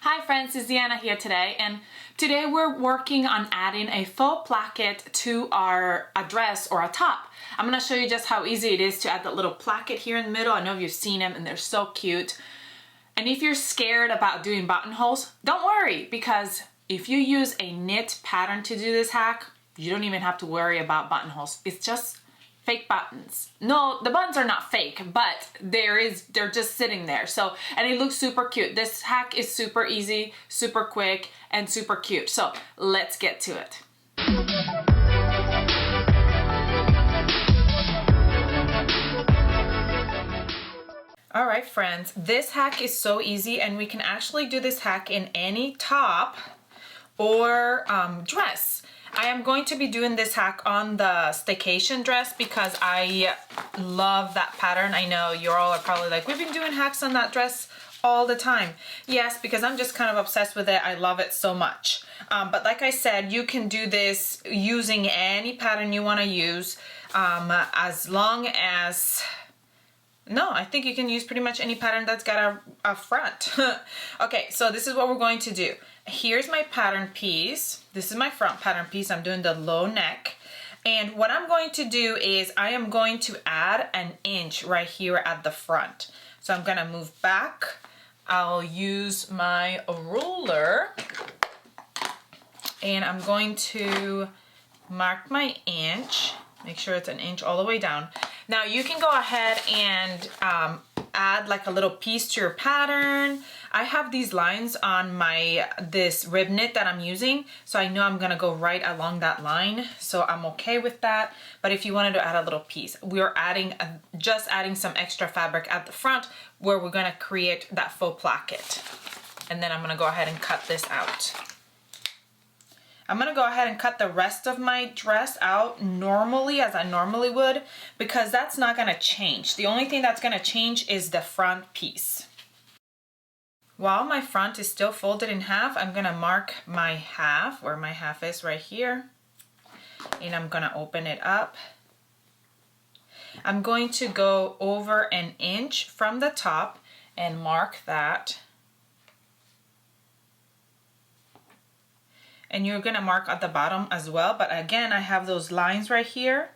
Hi friends, it's Deanna here today, and today we're working on adding a faux placket to our dress or a top. I'm going to show you just how easy it is to add that little placket here in the middle. I know you've seen them and they're so cute. And if you're scared about doing buttonholes, don't worry, because if you use a knit pattern to do this hack, you don't even have to worry about buttonholes. It's just fake buttons. No, the buttons are not fake, but they're just sitting there. So, and it looks super cute. This hack is super easy, super quick, and super cute. So let's get to it. All right, friends, this hack is so easy, and we can actually do this hack in any top or dress. I am going to be doing this hack on the staycation dress because I love that pattern. I know you all are probably like, we've been doing hacks on that dress all the time. Yes, because I'm just kind of obsessed with it. I love it so much. But like I said, you can do this using any pattern you want to use, as long as... No, I think you can use pretty much any pattern that's got a front. Okay, so this is what we're going to do. Here's my pattern piece. This is my front pattern piece. I'm doing the low neck. And what I'm going to do is I am going to add an inch right here at the front. So I'm gonna move back. I'll use my ruler and I'm going to mark my inch. Make sure it's an inch all the way down. Now you can go ahead and add like a little piece to your pattern. I have these lines on this rib knit that I'm using, so I know I'm gonna go right along that line, so I'm okay with that. But if you wanted to add a little piece, we're just adding some extra fabric at the front where we're gonna create that faux placket. And then I'm gonna go ahead and cut this out. I'm gonna go ahead and cut the rest of my dress out normally, as I normally would, because that's not gonna change. The only thing that's gonna change is the front piece. While my front is still folded in half, I'm gonna mark my half, where my half is right here, and I'm gonna open it up. I'm going to go over an inch from the top and mark that. And you're gonna mark at the bottom as well, but again, I have those lines right here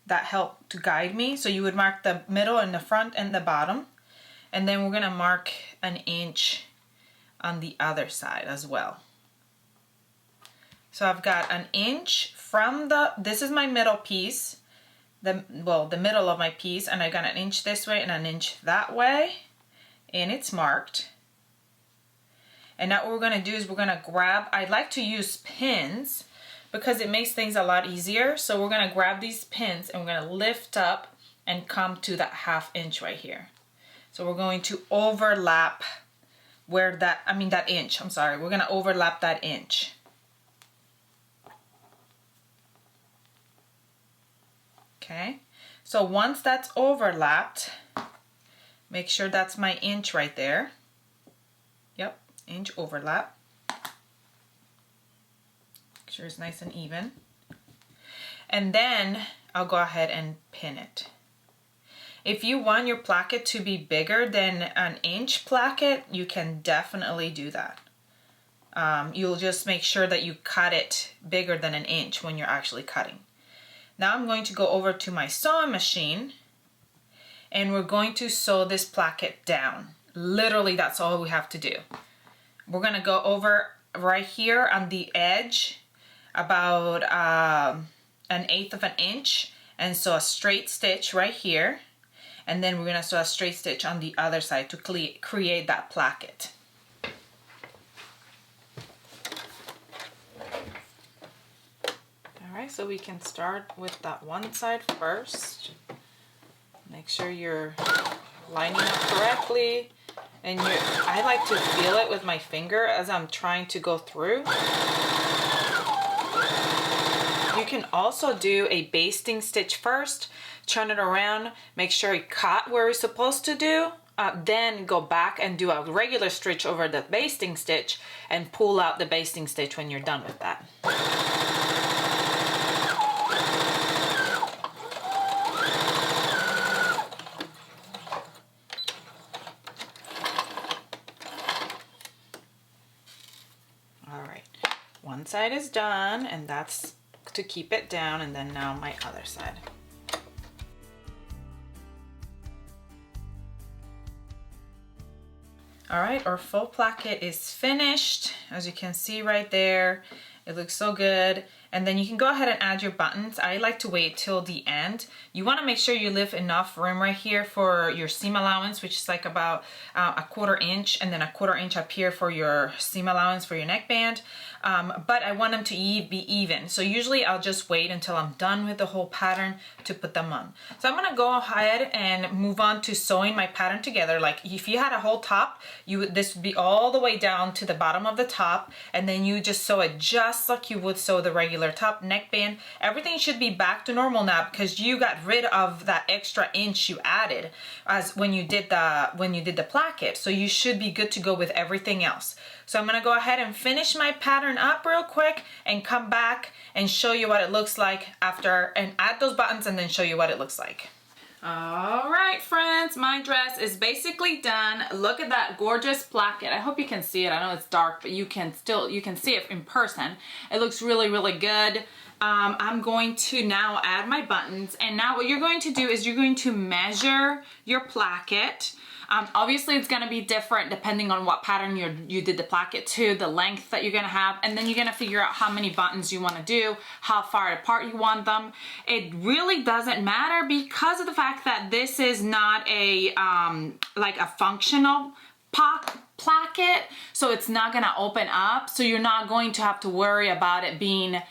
that help to guide me. So you would mark the middle and the front and the bottom, and then we're gonna mark an inch on the other side as well. So I've got an inch from this is my middle piece, the middle of my piece, and I got an inch this way and an inch that way, and it's marked. And now what we're gonna do is we're gonna grab, I like to use pins because it makes things a lot easier. So we're gonna grab these pins and we're gonna lift up and come to that ½ inch right here. So we're going to overlap where that inch, I'm sorry, we're gonna overlap that inch. Okay, so once that's overlapped, make sure that's my inch right there. Yep. Inch overlap. Make sure it's nice and even. And then I'll go ahead and pin it. If you want your placket to be bigger than an inch placket, you can definitely do that. You'll just make sure that you cut it bigger than an inch when you're actually cutting. Now I'm going to go over to my sewing machine and we're going to sew this placket down. Literally, that's all we have to do. We're gonna go over right here on the edge about 1/8 of an inch and sew a straight stitch right here, and then we're gonna sew a straight stitch on the other side to create that placket. All right, so we can start with that one side first. Make sure you're lining up correctly. And I like to feel it with my finger as I'm trying to go through. You can also do a basting stitch first, turn it around, make sure it caught where it's supposed to do, then go back and do a regular stitch over the basting stitch and pull out the basting stitch when you're done with that. one side is done, and that's to keep it down, and then now my other side. All right, our faux placket is finished. As you can see right there, it looks so good. And then you can go ahead and add your buttons. I like to wait till the end. You want to make sure you leave enough room right here for your seam allowance, which is like about a 1/4 inch, and then a 1/4 inch up here for your seam allowance for your neckband. But I want them to be even. So usually I'll just wait until I'm done with the whole pattern to put them on. So I'm gonna go ahead and move on to sewing my pattern together. Like if you had a whole top, this would be all the way down to the bottom of the top, and then you just sew it just like you would sew the regular top neckband. Everything should be back to normal now because you got rid of that extra inch you added as when you did the placket. So you should be good to go with everything else. So I'm gonna go ahead and finish my pattern up real quick and come back and show you what it looks like after, and add those buttons and then show you what it looks like. All right, friends, my dress is basically done. Look at that gorgeous placket. I hope you can see it. I know it's dark, but you can see it in person. It looks really, really good. I'm going to now add my buttons, and now what you're going to do is you're going to measure your placket. Obviously it's gonna be different depending on what pattern you did the placket to, the length that you're gonna have, and then you're gonna figure out how many buttons you wanna do, how far apart you want them. It really doesn't matter because of the fact that this is not a, like a functional placket, so it's not gonna open up, so you're not going to have to worry about it being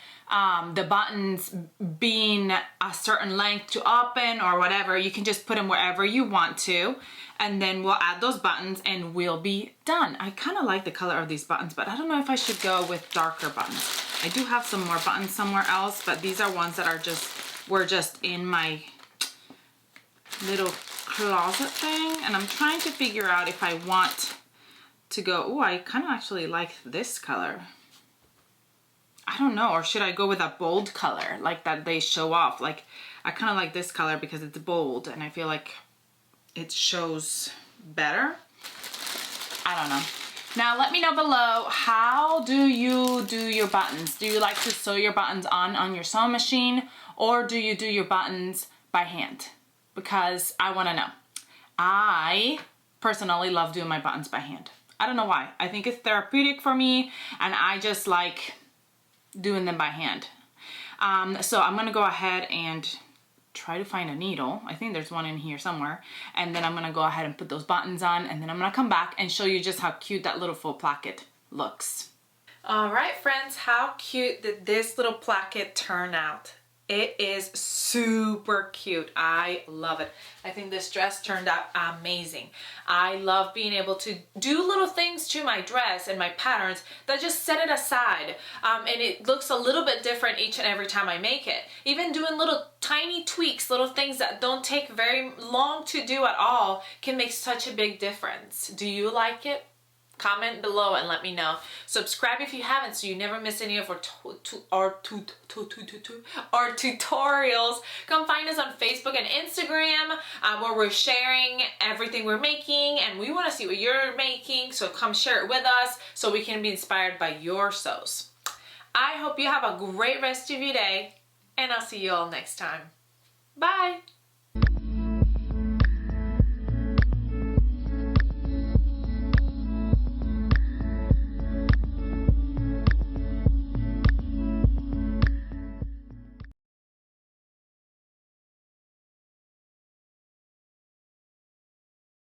the buttons being a certain length to open or whatever. You can just put them wherever you want to, and then we'll add those buttons and we'll be done. I kind of like the color of these buttons, but I don't know if I should go with darker buttons. I do have some more buttons somewhere else, but these are ones that were just in my little closet thing, and I'm trying to figure out if I want to go, oh, I kind of actually like this color. I don't know, or should I go with a bold color like that they show off? Like, I kind of like this color because it's bold and I feel like it shows better. I don't know. Now let me know below, how do you do your buttons? Do you like to sew your buttons on your sewing machine, or do you do your buttons by hand? Because I want to know. I personally love doing my buttons by hand. I don't know why. I think it's therapeutic for me, and I just like doing them by hand. So I'm gonna go ahead and try to find a needle. I think there's one in here somewhere. And then I'm gonna go ahead and put those buttons on, and then I'm gonna come back and show you just how cute that little faux placket looks. All right, friends, how cute did this little placket turn out? It is super cute. I love it. I think this dress turned out amazing. I love being able to do little things to my dress and my patterns that just set it aside. And it looks a little bit different each and every time I make it. Even doing little tiny tweaks, little things that don't take very long to do at all can make such a big difference. Do you like it? Comment below and let me know. Subscribe if you haven't so you never miss any of our tutorials. Come find us on Facebook and Instagram where we're sharing everything we're making, and we want to see what you're making, so come share it with us so we can be inspired by your sews. I hope you have a great rest of your day, and I'll see you all next time. Bye!